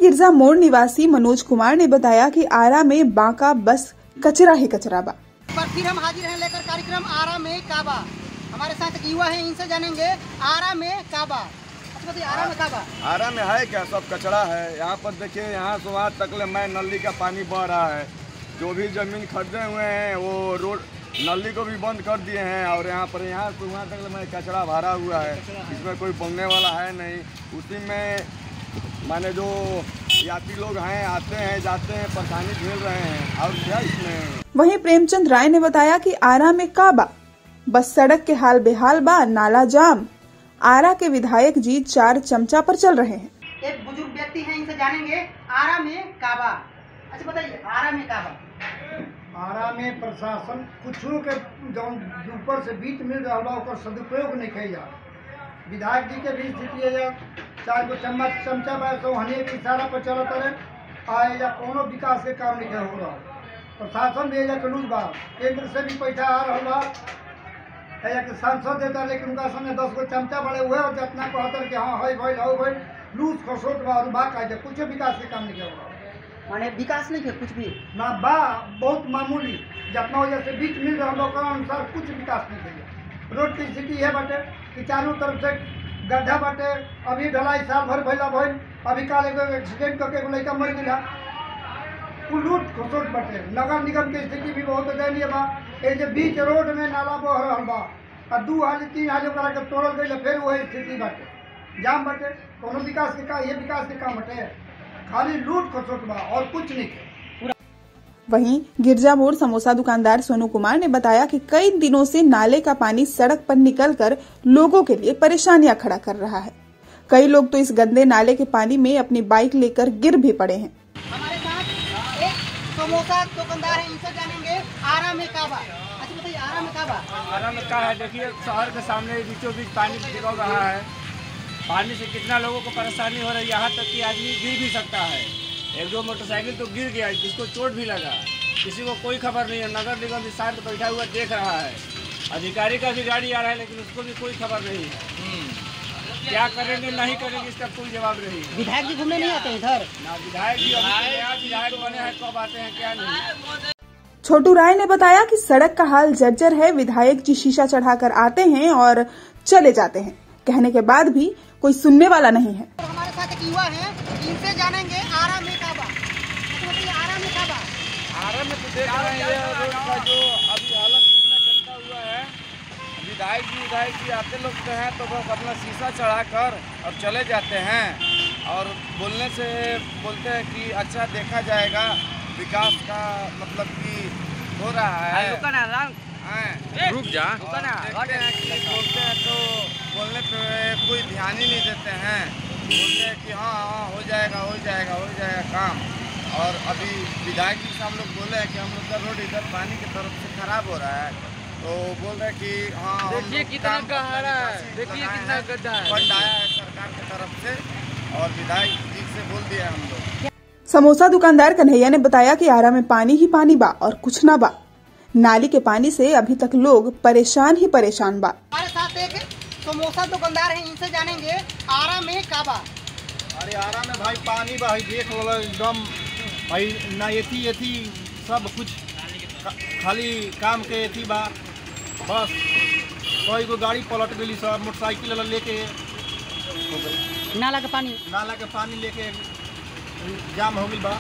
गिरजा मोड़ निवासी मनोज कुमार ने बताया कि आरा में बांका बस कचरा ही कचरा बा। फिर हम हाजिर हैं लेकर कार्यक्रम आरा में काबा। हमारे साथ एक युवा है, इनसे जानेंगे आरा में काबा। अच्छा बताइए, आरा में काबा, आरा में है क्या? सब कचरा है यहाँ पर। देखिए यहाँ से वहाँ तक मैं नली का पानी बह रहा है। जो भी जमीन खरीदे हुए हैं वो रोड नली को भी बंद कर दिए हैं और यहाँ से वहाँ तक मैं कचरा भरा हुआ है। इसमें कोई बोलने वाला है नहीं। उसी में माने जो यात्री लोग हैं आते हैं जाते हैं, परेशानी झेल रहे हैं। और क्या इसमें। वहीं प्रेमचंद राय ने बताया कि आरा में काबा बस सड़क के हाल बेहाल बा, नाला जाम। आरा के विधायक जी 4 चमचा पर चल रहे हैं। एक बुजुर्ग व्यक्ति हैं, इनसे जानेंगे आरा में काबा। अच्छा बताइए, आरा में काबा, आरा में प्रशासन कुछ के ऊपर से बीच मिल रहा है, सदुपयोग नहीं किया जा। विधायक जी के भी स्थिति है, 4 गो चमचा बा तो हने के इशारा पर चलत रहे आए या कोनो विकास के काम नहीं हो रहा। प्रशासन भी या कलूज बा, केंद्र से भी पैसा आ रहा बा या कि सांसद देता, लेकिन उनका सामने 10 गो चमचा बड़े हुए और जितना कहतर कि हाँ है भाई लूज खसोट बा और बा का कुछ विकास के काम नहीं हो रहा। माने विकास नहीं है कुछ भी ना बा, बहुत मामूली जितना वजह से बीच मिल रहा अनुसार कुछ विकास नहीं किया। रोड की स्थिति है बाटे कि चारों तरफ से गड्ढा बाटे। अभी ढलाई साल भर भैला भइल, अभी काल एगो एक्सीडेंट करके लड़का मर गया। लूट खसोट बाटे। नगर निगम की स्थिति भी बहुत दयनीय बा। ये जो बीच रोड में नाला बह रहा बा और 2 हाली 3 हाली ओकरा के तोड़ल गई, फिर वही स्थिति बाटे, जाम बाटे। कोनो विकास के ये विकास के काम बाटे, खाली लूट खसोट बा और कुछ नहीं। वहीं गिरजा मोड़ समोसा दुकानदार सोनू कुमार ने बताया कि कई दिनों से नाले का पानी सड़क पर निकलकर लोगों के लिए परेशानियां खड़ा कर रहा है। कई लोग तो इस गंदे नाले के पानी में अपनी बाइक लेकर गिर भी पड़े हैं। हमारे साथ एक समोसा दुकानदार है, इनसे जानेंगे आरा में काबा। अच्छा बताइए, आरा में काबा, आरा में क्या है? देखिए शहर के सामने बीचों बीच पानी निकल रहा है। पानी से कितना लोगों को परेशानी हो रही है, यहाँ तक कि आदमी गिर भी सकता है। 1-2 मोटरसाइकिल तो गिर गया, जिसको चोट भी लगा, किसी को कोई खबर नहीं है। नगर निगम इस शांत बैठा हुआ देख रहा है। अधिकारी का भी गाड़ी आ रहा है, लेकिन उसको भी कोई खबर नहीं है। क्या करेंगे नहीं करेंगे इसका कोई जवाब नहीं है। विधायक जी घूमने नहीं आते इधर ना? विधायक जी अभी विधायक बने हैं, कब आते हैं क्या नहीं। छोटू राय ने बताया कि सड़क का हाल जर्जर है। विधायक जी शीशा चढ़ाकर आते हैं और चले जाते हैं, कहने के बाद भी कोई सुनने वाला नहीं है। हमारे साथ एक युवा है, इनसे जानेंगे आरा में काबा। तो बताइए, आरा में काबा, आरा में तो देख रहे हैं रोड का जो अभी हालत इतना गंदा हुआ है। विधायक जी आते लोग तो हैं तो बस अपना शीशा चढ़ाकर और चले जाते हैं और बोलते हैं कि अच्छा देखा जाएगा, विकास का मतलब कि हो रहा है। रुक जा। बोलते हैं तो बोलने पे कोई ध्यान ही नहीं देते हैं। बोलते हैं कि हाँ हो जाएगा काम। और अभी विधायक जी से हम लोग बोले हैं कि हम लोग का रोड इधर पानी की तरफ से खराब हो रहा है, तो बोल रहे हैं कि हाँ देखिए कितना गहरा है, देखिए कितना गड्ढा है। फंड आया है सरकार की तरफ से और विधायक जी से बोल दिया हम लोग। समोसा दुकानदार कन्हैया ने बताया कि आरा में पानी ही पानी बा और कुछ ना बा। नाली के पानी से अभी तक लोग परेशान ही परेशान बा। हमारे साथ एक समोसा दुकानदार है, इनसे जानेंगे आरा में काबा। अरे आरा में भाई पानी भाई देख लो एकदम भाई ना एथी सब कुछ खाली काम के एथी बा। बस कोई को गाड़ी पलट गई, सब मोटरसाइकिल लेके नाला के पानी लेके जाम हो गई बा।